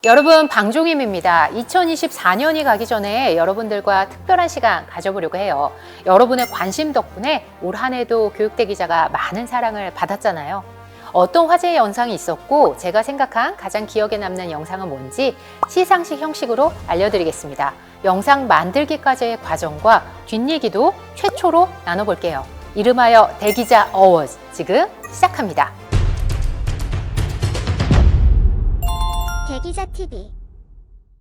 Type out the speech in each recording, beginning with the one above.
여러분, 방종임입니다. 2024년이 가기 전에 여러분들과 특별한 시간 가져보려고 해요. 여러분의 관심 덕분에 올 한 해도 교육대 기자가 많은 사랑을 받았잖아요. 어떤 화제의 영상이 있었고 제가 생각한 가장 기억에 남는 영상은 뭔지 시상식 형식으로 알려드리겠습니다. 영상 만들기까지의 과정과 뒷얘기도 최초로 나눠볼게요. 이름하여 대기자 어워즈, 지금 시작합니다. 대기자 TV.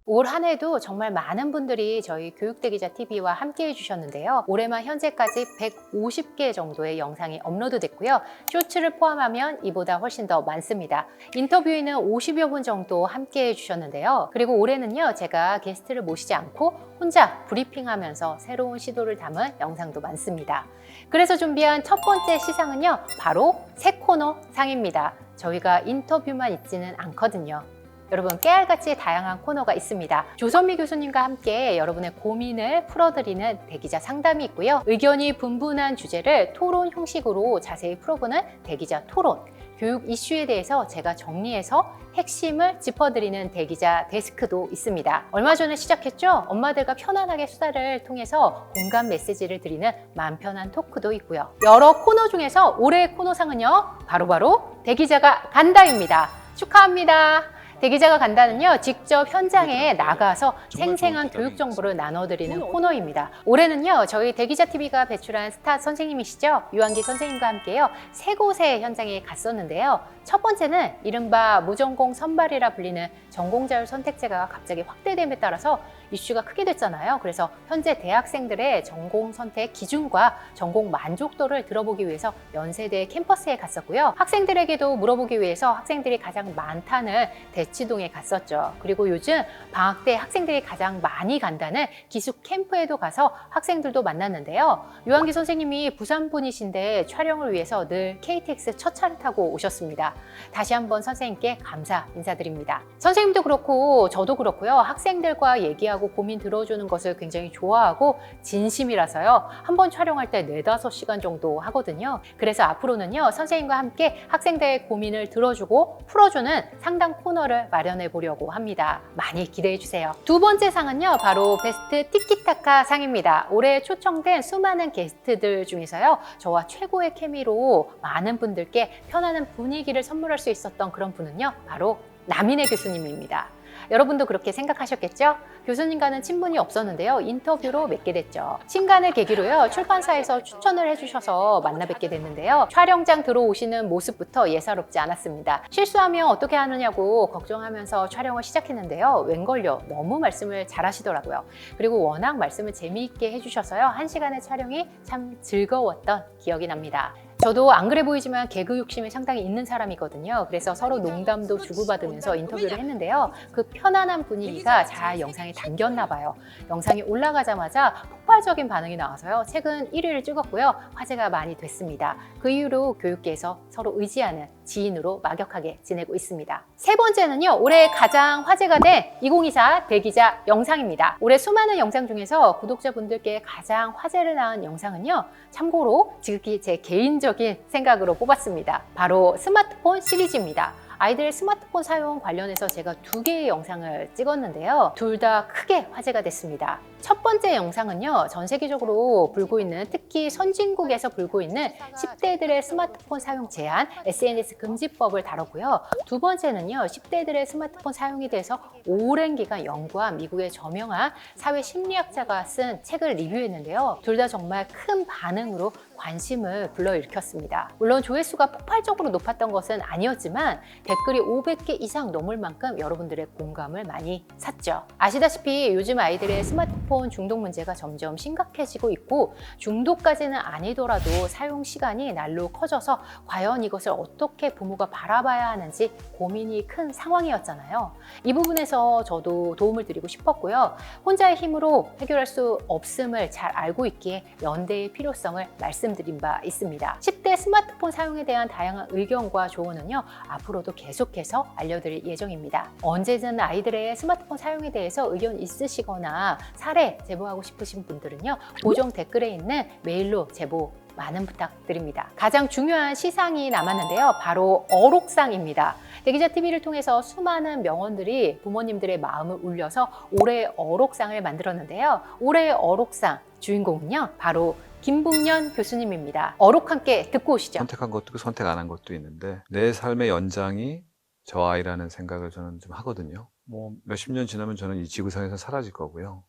올 한 해도 정말 많은 분들이 저희 교육대기자 TV와 함께 해주셨는데요. 올해만 현재까지 150개 정도의 영상이 업로드됐고요. 쇼츠를 포함하면 이보다 훨씬 더 많습니다. 인터뷰에는 50여 분 정도 함께 해주셨는데요. 그리고 올해는요, 제가 게스트를 모시지 않고 혼자 브리핑하면서 새로운 시도를 담은 영상도 많습니다. 그래서 준비한 첫 번째 시상은요, 바로 새 코너 상입니다. 저희가 인터뷰만 있지는 않거든요. 여러분, 깨알같이 다양한 코너가 있습니다. 조선미 교수님과 함께 여러분의 고민을 풀어드리는 대기자 상담이 있고요. 의견이 분분한 주제를 토론 형식으로 자세히 풀어보는 대기자 토론, 교육 이슈에 대해서 제가 정리해서 핵심을 짚어드리는 대기자 데스크도 있습니다. 얼마 전에 시작했죠? 엄마들과 편안하게 수다를 통해서 공감 메시지를 드리는 맘 편한 토크도 있고요. 여러 코너 중에서 올해의 코너상은요, 바로 대기자가 간다입니다. 축하합니다. 대기자가 간다는요, 직접 현장에 나가서 생생한 교육 정보를 나눠드리는 코너입니다. 올해는요, 저희 대기자TV가 배출한 스타 선생님이시죠, 유한기 선생님과 함께요, 세 곳의 현장에 갔었는데요. 첫 번째는 이른바 무전공 선발이라 불리는 전공자율 선택제가 갑자기 확대됨에 따라서 이슈가 크게 됐잖아요. 그래서 현재 대학생들의 전공 선택 기준과 전공 만족도를 들어보기 위해서 연세대 캠퍼스에 갔었고요. 학생들에게도 물어보기 위해서 학생들이 가장 많다는 대치동에 갔었죠. 그리고 요즘 방학 때 학생들이 가장 많이 간다는 기숙 캠프에도 가서 학생들도 만났는데요. 유한기 선생님이 부산 분이신데 촬영을 위해서 늘 KTX 첫 차를 타고 오셨습니다. 다시 한번 선생님께 감사 인사드립니다. 선생님도 그렇고 저도 그렇고요. 학생들과 얘기하고 고민 들어주는 것을 굉장히 좋아하고 진심이라서요. 한번 촬영할 때 4-5시간 정도 하거든요. 그래서 앞으로는요, 선생님과 함께 학생들의 고민을 들어주고 풀어주는 상담 코너를 마련해 보려고 합니다. 많이 기대해 주세요. 두 번째 상은요, 바로 베스트 티키타카 상입니다. 올해 초청된 수많은 게스트들 중에서요, 저와 최고의 케미로 많은 분들께 편안한 분위기를 선물할 수 있었던 그런 분은요, 바로 남인혜 교수님입니다. 여러분도 그렇게 생각하셨겠죠? 교수님과는 친분이 없었는데요, 인터뷰로 맺게 됐죠. 친간을 계기로요, 출판사에서 추천을 해주셔서 만나 뵙게 됐는데요, 촬영장 들어오시는 모습부터 예사롭지 않았습니다. 실수하면 어떻게 하느냐고 걱정하면서 촬영을 시작했는데요, 웬걸요, 너무 말씀을 잘하시더라고요. 그리고 워낙 말씀을 재미있게 해주셔서요, 1시간의 촬영이 참 즐거웠던 기억이 납니다. 저도 안 그래 보이지만 개그 욕심이 상당히 있는 사람이거든요. 그래서 서로 농담도 주고받으면서 인터뷰를 했는데요, 그 편안한 분위기가 잘 영상에 담겼나 봐요. 영상이 올라가자마자 폭발적인 반응이 나와서요, 최근 1위를 찍었고요, 화제가 많이 됐습니다. 그 이후로 교육계에서 서로 의지하는 지인으로 막역하게 지내고 있습니다. 세 번째는요, 올해 가장 화제가 된 2024 대기자 영상입니다. 올해 수많은 영상 중에서 구독자분들께 가장 화제를 낳은 영상은요, 참고로 지극히 제 개인적인 생각으로 뽑았습니다. 바로 스마트폰 시리즈입니다. 아이들의 스마트폰 사용 관련해서 제가 2개의 영상을 찍었는데요, 둘 다 크게 화제가 됐습니다. 첫 번째 영상은요, 전 세계적으로 불고 있는, 특히 선진국에서 불고 있는 10대들의 스마트폰 사용 제한, SNS 금지법을 다뤘고요. 두 번째는요, 10대들의 스마트폰 사용에 대해서 오랜 기간 연구한 미국의 저명한 사회 심리학자가 쓴 책을 리뷰했는데요, 둘 다 정말 큰 반응으로 관심을 불러일으켰습니다. 물론 조회수가 폭발적으로 높았던 것은 아니었지만 댓글이 500개 이상 넘을 만큼 여러분들의 공감을 많이 샀죠. 아시다시피 요즘 아이들의 스마트폰 중독 문제가 점점 심각해지고 있고, 중독까지는 아니더라도 사용 시간이 날로 커져서 과연 이것을 어떻게 부모가 바라봐야 하는지 고민이 큰 상황이었잖아요. 이 부분에서 저도 도움을 드리고 싶었고요. 혼자의 힘으로 해결할 수 없음을 잘 알고 있기에 연대의 필요성을 말씀드린 바 있습니다. 10대 스마트폰 사용에 대한 다양한 의견과 조언은요, 앞으로도 계속해서 알려드릴 예정입니다. 언제든 아이들의 스마트폰 사용에 대해서 의견 있으시거나 사례 제보하고 싶으신 분들은요, 고정 댓글에 있는 메일로 제보 많은 부탁드립니다. 가장 중요한 시상이 남았는데요. 바로 어록상입니다. 대기자TV를 통해서 수많은 명언들이 부모님들의 마음을 울려서 올해의 어록상을 만들었는데요. 올해의 어록상 주인공은요, 바로 김북년 교수님입니다. 어록 함께 듣고 오시죠. 선택한 것도 있고 선택 안 한 것도 있는데 내 삶의 연장이 저 아이라는 생각을 저는 좀 하거든요. 뭐 몇십 년 지나면 저는 이 지구상에서 사라질 거고요.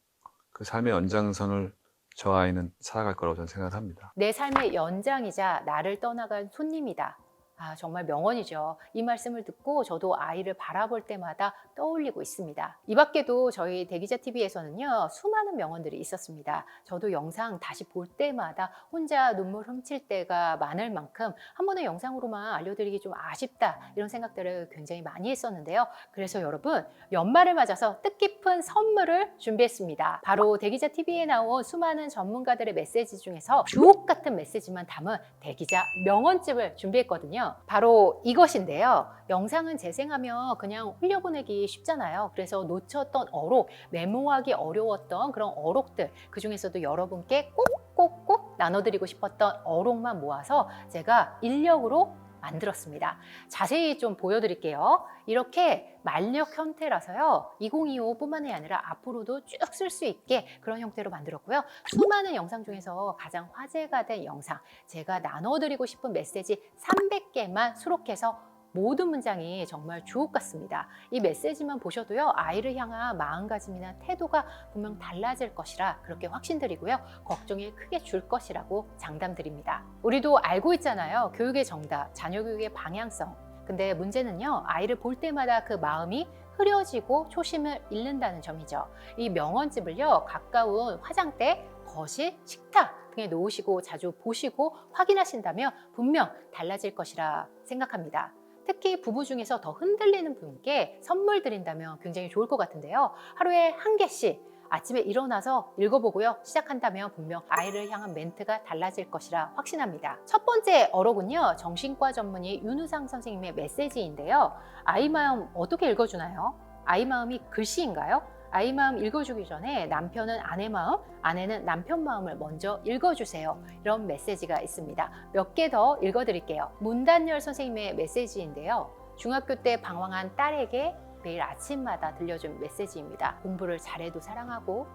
그 삶의 연장선을 저 아이는 살아갈 거라고 저는 생각을 합니다. 내 삶의 연장이자 나를 떠나간 손님이다. 정말 명언이죠. 이 말씀을 듣고 저도 아이를 바라볼 때마다 떠올리고 있습니다. 이 밖에도 저희 대기자TV에서는요, 수많은 명언들이 있었습니다. 저도 영상 다시 볼 때마다 혼자 눈물 훔칠 때가 많을 만큼 한 번의 영상으로만 알려드리기 좀 아쉽다, 이런 생각들을 굉장히 많이 했었는데요. 그래서 여러분, 연말을 맞아서 뜻깊은 선물을 준비했습니다. 바로 대기자TV에 나온 수많은 전문가들의 메시지 중에서 주옥 같은 메시지만 담은 대기자 명언집을 준비했거든요. 바로 이것인데요. 영상은 재생하면 그냥 흘려보내기 쉽잖아요. 그래서 놓쳤던 어록, 메모하기 어려웠던 그런 어록들, 그 중에서도 여러분께 꼭꼭꼭 나눠드리고 싶었던 어록만 모아서 제가 인력으로 만들었습니다. 자세히 좀 보여드릴게요. 이렇게 만력 형태라서요, 2025뿐만이 아니라 앞으로도 쭉 쓸 수 있게 그런 형태로 만들었고요. 수많은 영상 중에서 가장 화제가 된 영상, 제가 나눠드리고 싶은 메시지 300개만 수록해서 모든 문장이 정말 주옥 같습니다. 이 메시지만 보셔도요, 아이를 향한 마음가짐이나 태도가 분명 달라질 것이라 그렇게 확신드리고요. 걱정이 크게 줄 것이라고 장담드립니다. 우리도 알고 있잖아요. 교육의 정답, 자녀 교육의 방향성. 근데 문제는요, 아이를 볼 때마다 그 마음이 흐려지고 초심을 잃는다는 점이죠. 이 명언집을요, 가까운 화장대, 거실, 식탁 등에 놓으시고 자주 보시고 확인하신다면 분명 달라질 것이라 생각합니다. 특히 부부 중에서 더 흔들리는 분께 선물 드린다면 굉장히 좋을 것 같은데요. 하루에 한 개씩 아침에 일어나서 읽어보고요. 시작한다면 분명 아이를 향한 멘트가 달라질 것이라 확신합니다. 첫 번째 어록은요, 정신과 전문의 윤우상 선생님의 메시지인데요. 아이 마음 어떻게 읽어주나요? 아이 마음이 글씨인가요? 아이 마음 읽어주기 전에 남편은 아내 마음, 아내는 남편 마음을 먼저 읽어주세요. 이런 메시지가 있습니다. 몇 개 더 읽어드릴게요. 문단열 선생님의 메시지인데요. 중학교 때 방황한 딸에게 매일 아침마다 들려준 메시지입니다. 공부를 잘해도 사랑하고,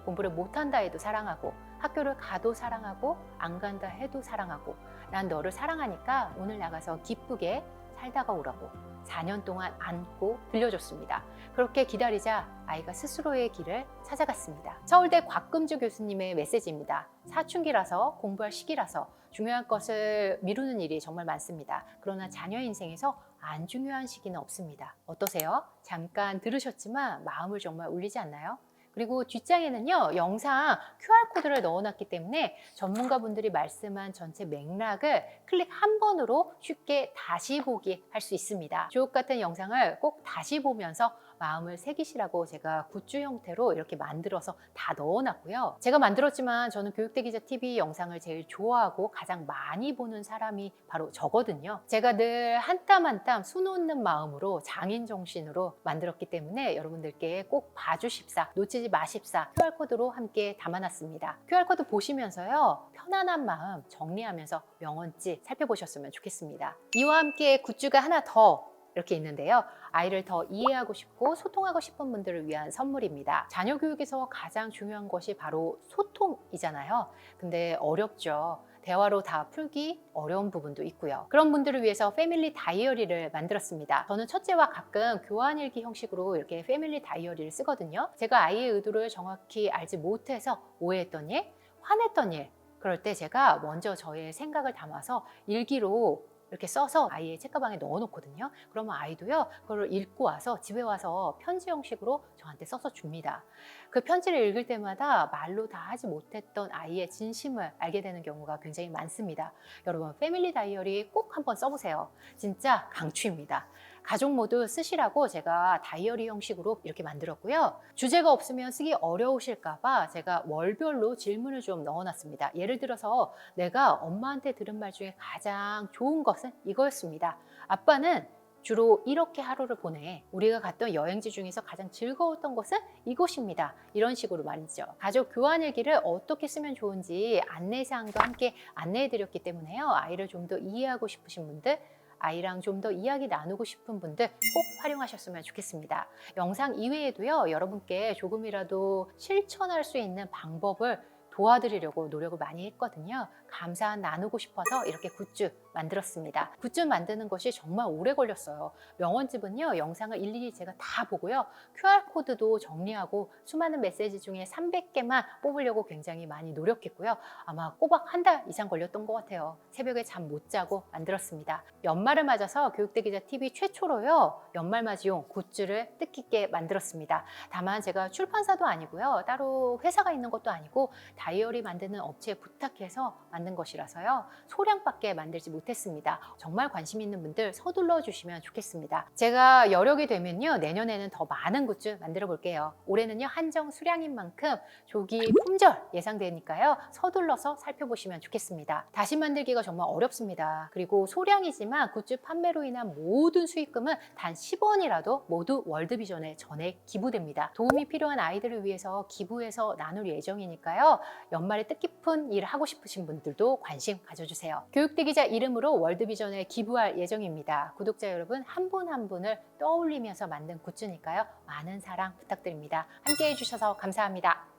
공부를 못한다 해도 사랑하고, 학교를 가도 사랑하고, 안 간다 해도 사랑하고, 난 너를 사랑하니까 오늘 나가서 기쁘게 살다가 오라고 4년 동안 안고 들려줬습니다. 그렇게 기다리자 아이가 스스로의 길을 찾아갔습니다. 서울대 곽금주 교수님의 메시지입니다. 사춘기라서, 공부할 시기라서 중요한 것을 미루는 일이 정말 많습니다. 그러나 자녀 인생에서 안 중요한 시기는 없습니다. 어떠세요? 잠깐 들으셨지만 마음을 정말 울리지 않나요? 그리고 뒷장에는요, 영상 QR코드를 넣어놨기 때문에 전문가분들이 말씀한 전체 맥락을 클릭 한 번으로 쉽게 다시 보기 할 수 있습니다. 주옥 같은 영상을 꼭 다시 보면서 마음을 새기시라고 제가 굿즈 형태로 이렇게 만들어서 다 넣어놨고요. 제가 만들었지만 저는 교육대기자TV 영상을 제일 좋아하고 가장 많이 보는 사람이 바로 저거든요. 제가 늘 한 땀 한 땀 수놓는 마음으로 장인 정신으로 만들었기 때문에 여러분들께 꼭 봐주십사, 놓치지 마십사 QR코드로 함께 담아놨습니다. QR코드 보시면서요, 편안한 마음 정리하면서 명언지 살펴보셨으면 좋겠습니다. 이와 함께 굿즈가 하나 더 이렇게 있는데요. 아이를 더 이해하고 싶고 소통하고 싶은 분들을 위한 선물입니다. 자녀 교육에서 가장 중요한 것이 바로 소통이잖아요. 근데 어렵죠. 대화로 다 풀기 어려운 부분도 있고요. 그런 분들을 위해서 패밀리 다이어리를 만들었습니다. 저는 첫째와 가끔 교환일기 형식으로 이렇게 패밀리 다이어리를 쓰거든요. 제가 아이의 의도를 정확히 알지 못해서 오해했던 일, 화냈던 일, 그럴 때 제가 먼저 저의 생각을 담아서 일기로 이렇게 써서 아이의 책가방에 넣어놓거든요. 그러면 아이도요, 그걸 읽고 와서 집에 와서 편지 형식으로 저한테 써서 줍니다. 그 편지를 읽을 때마다 말로 다 하지 못했던 아이의 진심을 알게 되는 경우가 굉장히 많습니다. 여러분, 패밀리 다이어리 꼭 한번 써보세요. 진짜 강추입니다. 가족 모두 쓰시라고 제가 다이어리 형식으로 이렇게 만들었고요. 주제가 없으면 쓰기 어려우실까봐 제가 월별로 질문을 좀 넣어놨습니다. 예를 들어서 내가 엄마한테 들은 말 중에 가장 좋은 것은 이거였습니다. 아빠는 주로 이렇게 하루를 보내. 우리가 갔던 여행지 중에서 가장 즐거웠던 곳은 이곳입니다. 이런 식으로 말이죠. 가족 교환일기를 어떻게 쓰면 좋은지 안내사항도 함께 안내해드렸기 때문에요. 아이를 좀 더 이해하고 싶으신 분들, 아이랑 좀 더 이야기 나누고 싶은 분들 꼭 활용하셨으면 좋겠습니다. 영상 이외에도요, 여러분께 조금이라도 실천할 수 있는 방법을 도와드리려고 노력을 많이 했거든요. 감사 나누고 싶어서 이렇게 굿즈 만들었습니다. 굿즈 만드는 것이 정말 오래 걸렸어요. 명언집은요, 영상을 일일이 제가 다 보고요. QR코드도 정리하고 수많은 메시지 중에 300개만 뽑으려고 굉장히 많이 노력했고요. 아마 꼬박 한 달 이상 걸렸던 것 같아요. 새벽에 잠 못 자고 만들었습니다. 연말을 맞아서 교육대기자TV 최초로요, 연말맞이용 굿즈를 뜻깊게 만들었습니다. 다만 제가 출판사도 아니고요, 따로 회사가 있는 것도 아니고 다이어리 만드는 업체에 부탁해서 만든 것이라서요, 소량밖에 만들지 못했습니다. 정말 관심 있는 분들 서둘러 주시면 좋겠습니다. 제가 여력이 되면요, 내년에는 더 많은 굿즈 만들어 볼게요. 올해는요, 한정 수량인 만큼 조기 품절 예상되니까요, 서둘러서 살펴보시면 좋겠습니다. 다시 만들기가 정말 어렵습니다. 그리고 소량이지만 굿즈 판매로 인한 모든 수익금은 단 10원이라도 모두 월드비전에 전액 기부됩니다. 도움이 필요한 아이들을 위해서 기부해서 나눌 예정이니까요, 연말에 뜻깊은 일 하고 싶으신 분들도 관심 가져주세요. 교육대기자 이름으로 월드비전에 기부할 예정입니다. 구독자 여러분 한 분 한 분을 떠올리면서 만든 굿즈니까요, 많은 사랑 부탁드립니다. 함께 해주셔서 감사합니다.